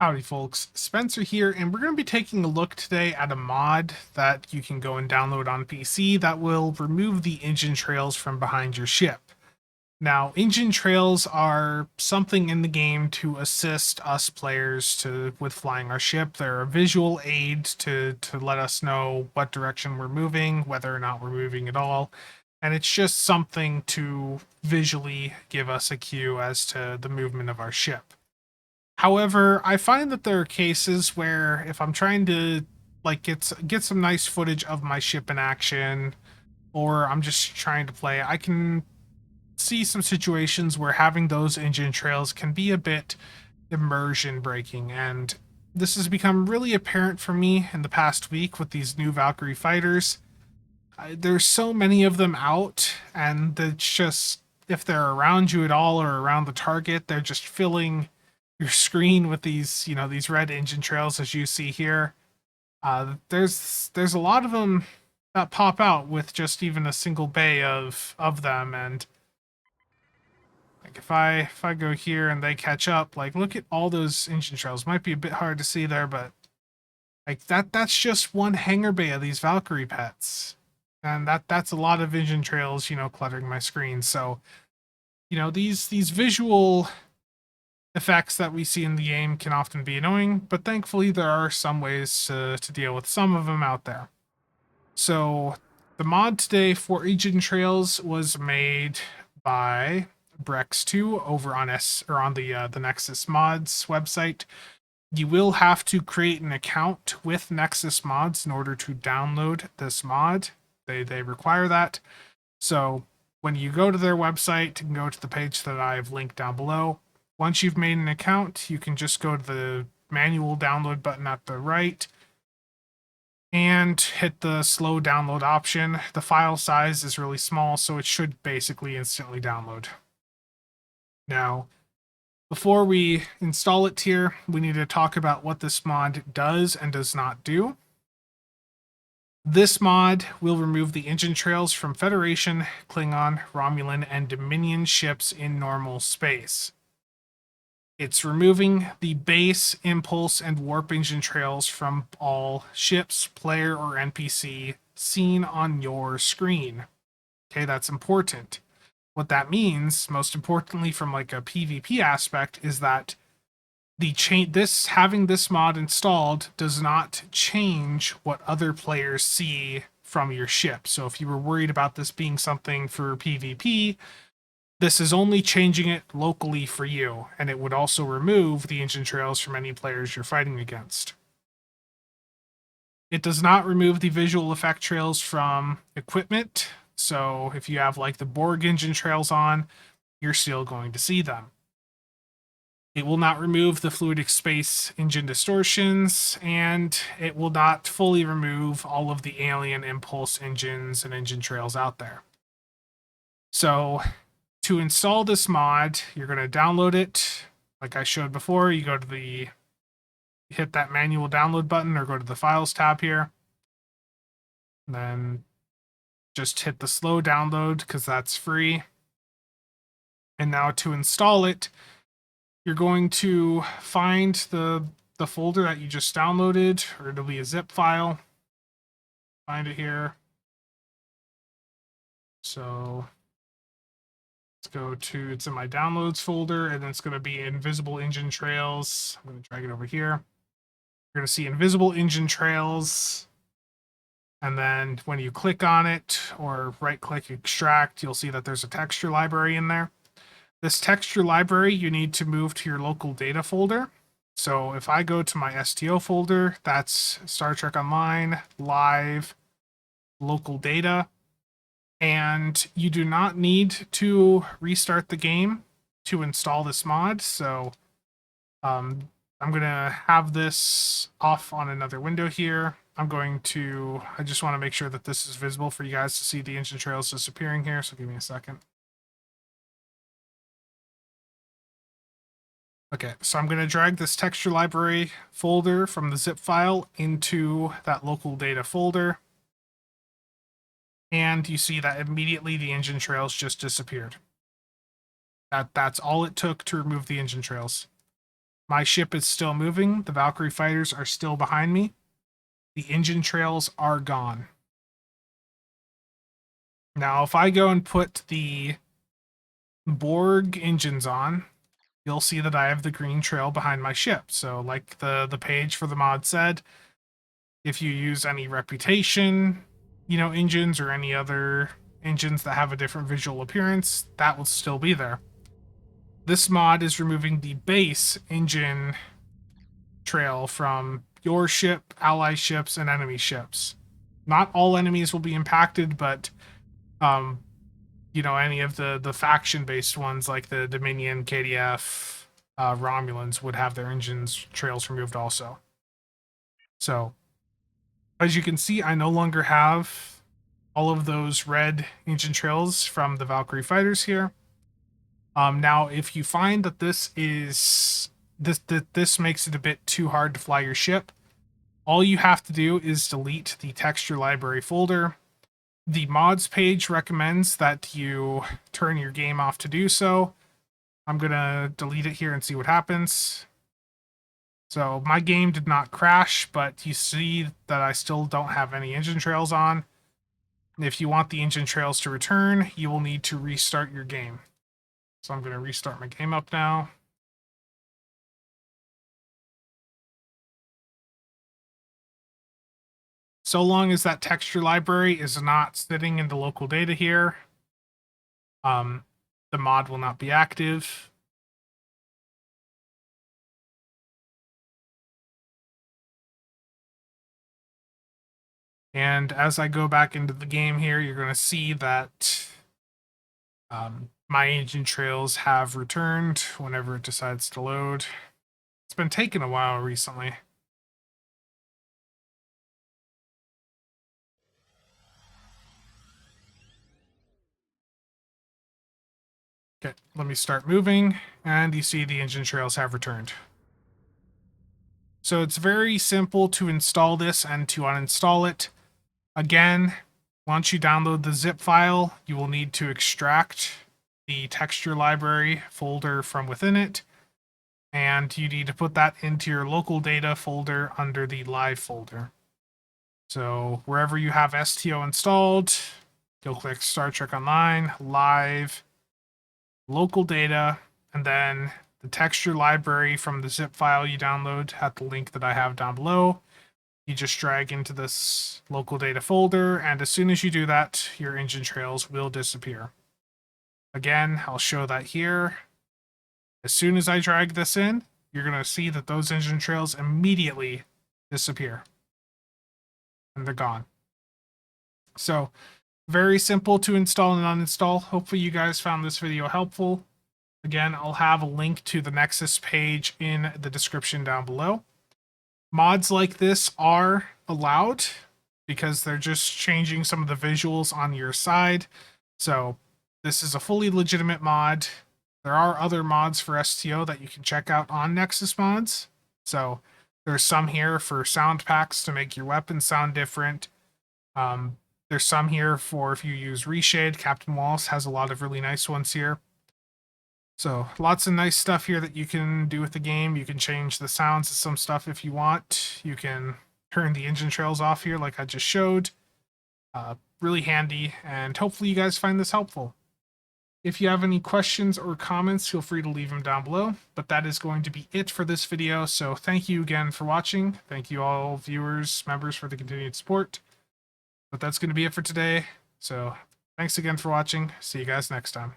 Howdy folks, Spencer here, and we're going to be taking a look today at a mod that you can go and download on PC that will remove the engine trails from behind your ship. Now, engine trails are something in the game to assist us players with flying our ship. They're a visual aid to let us know what direction we're moving, whether or not we're moving at all. And it's just something to visually give us a cue as to the movement of our ship. However, I find that there are cases where if I'm trying to get some nice footage of my ship in action, or I'm just trying to play, I can see some situations where having those engine trails can be a bit immersion breaking, and this has become really apparent for me in the past week with these new Valkyrie fighters. There's so many of them out, and it's just if they're around you at all or around the target, they're just filling your screen with these red engine trails as you see here. There's a lot of them that pop out with just even a single bay of them, and like if I go here and they catch up, like look at all those engine trails. Might be a bit hard to see there, but like that's just one hangar bay of these Valkyrie pets. And that's a lot of engine trails, cluttering my screen. So, these visual effects that we see in the game can often be annoying, but thankfully there are some ways to deal with some of them out there. So the mod today for engine trails was made by Brex2 over on the Nexus Mods website. You will have to create an account with Nexus Mods in order to download this mod. They require that. So when you go to their website, you can go to the page that I've linked down below. Once you've made an account, you can just go to the manual download button at the right and hit the slow download option. The file size is really small, so it should basically instantly download. Now, before we install it here, we need to talk about what this mod does and does not do. This mod will remove the engine trails from Federation, Klingon, Romulan, and Dominion ships in normal space. It's removing the base, impulse, and warp engine trails from all ships, player, or NPC seen on your screen. Okay, that's important. What that means, most importantly from like a PvP aspect, is that having this mod installed does not change what other players see from your ship. So if you were worried about this being something for PvP, this is only changing it locally for you, and it would also remove the engine trails from any players you're fighting against. It does not remove the visual effect trails from equipment, so if you have like the Borg engine trails on, you're still going to see them. It will not remove the fluidic space engine distortions, and it will not fully remove all of the alien impulse engines and engine trails out there. So to install this mod, you're going to download it. Like I showed before, you go to hit that manual download button or go to the files tab here. And then just hit the slow download because that's free. And now to install it, you're going to find the folder that you just downloaded, or it'll be a zip file. Find it here. So let's go to, it's in my downloads folder, and then it's going to be invisible engine trails. I'm going to drag it over here. You're going to see invisible engine trails. And then when you click on it or right click extract, you'll see that there's a texture library in there. This texture library, you need to move to your local data folder. So if I go to my STO folder, that's Star Trek Online, Live, Local Data. And you do not need to restart the game to install this mod. So I'm going to have this off on another window here. I just want to make sure that this is visible for you guys to see the engine trails disappearing here. So give me a second. Okay, so I'm going to drag this texture library folder from the zip file into that local data folder. And you see that immediately the engine trails just disappeared. That's all it took to remove the engine trails. My ship is still moving. The Valkyrie fighters are still behind me. The engine trails are gone. Now, if I go and put the Borg engines on, you'll see that I have the green trail behind my ship. So like the page for the mod said, if you use any reputation, engines or any other engines that have a different visual appearance, that will still be there. This mod is removing the base engine trail from your ship, ally ships, and enemy ships. Not all enemies will be impacted, but any of the faction-based ones like the Dominion, KDF, Romulans would have their engines trails removed also. So, as you can see, I no longer have all of those red engine trails from the Valkyrie fighters here. Now, if you find that this makes it a bit too hard to fly your ship, all you have to do is delete the texture library folder. The mods page recommends that you turn your game off to do so. I'm going to delete it here and see what happens. So my game did not crash, but you see that I still don't have any engine trails on. If you want the engine trails to return, you will need to restart your game. So I'm going to restart my game up now. So long as that texture library is not sitting in the local data here, the mod will not be active. And as I go back into the game here, you're going to see that my engine trails have returned whenever it decides to load. It's been taking a while recently. Okay, let me start moving, and you see the engine trails have returned. So it's very simple to install this and to uninstall it. Again, once you download the zip file, you will need to extract the texture library folder from within it, and you need to put that into your local data folder under the live folder. So wherever you have STO installed, you'll click Star Trek Online, Live, Local Data, and then the texture library from the zip file you download at the link that I have down below. You just drag into this local data folder, and as soon as you do that, your engine trails will disappear. Again, I'll show that here. As soon as I drag this in, you're going to see that those engine trails immediately disappear. And they're gone. So, very simple to install and uninstall. Hopefully you guys found this video helpful. Again, I'll have a link to the Nexus page in the description down below. Mods like this are allowed because they're just changing some of the visuals on your side. So this is a fully legitimate mod. There are other mods for STO that you can check out on Nexus Mods. So there's some here for sound packs to make your weapons sound different. There's some here for if you use Reshade. Captain Wallace has a lot of really nice ones here. So lots of nice stuff here that you can do with the game. You can change the sounds of some stuff if you want. You can turn the engine trails off here like I just showed. Really handy, and hopefully you guys find this helpful. If you have any questions or comments, feel free to leave them down below. But that is going to be it for this video. So thank you again for watching. Thank you all viewers, members for the continued support. But that's going to be it for today. So thanks again for watching. See you guys next time.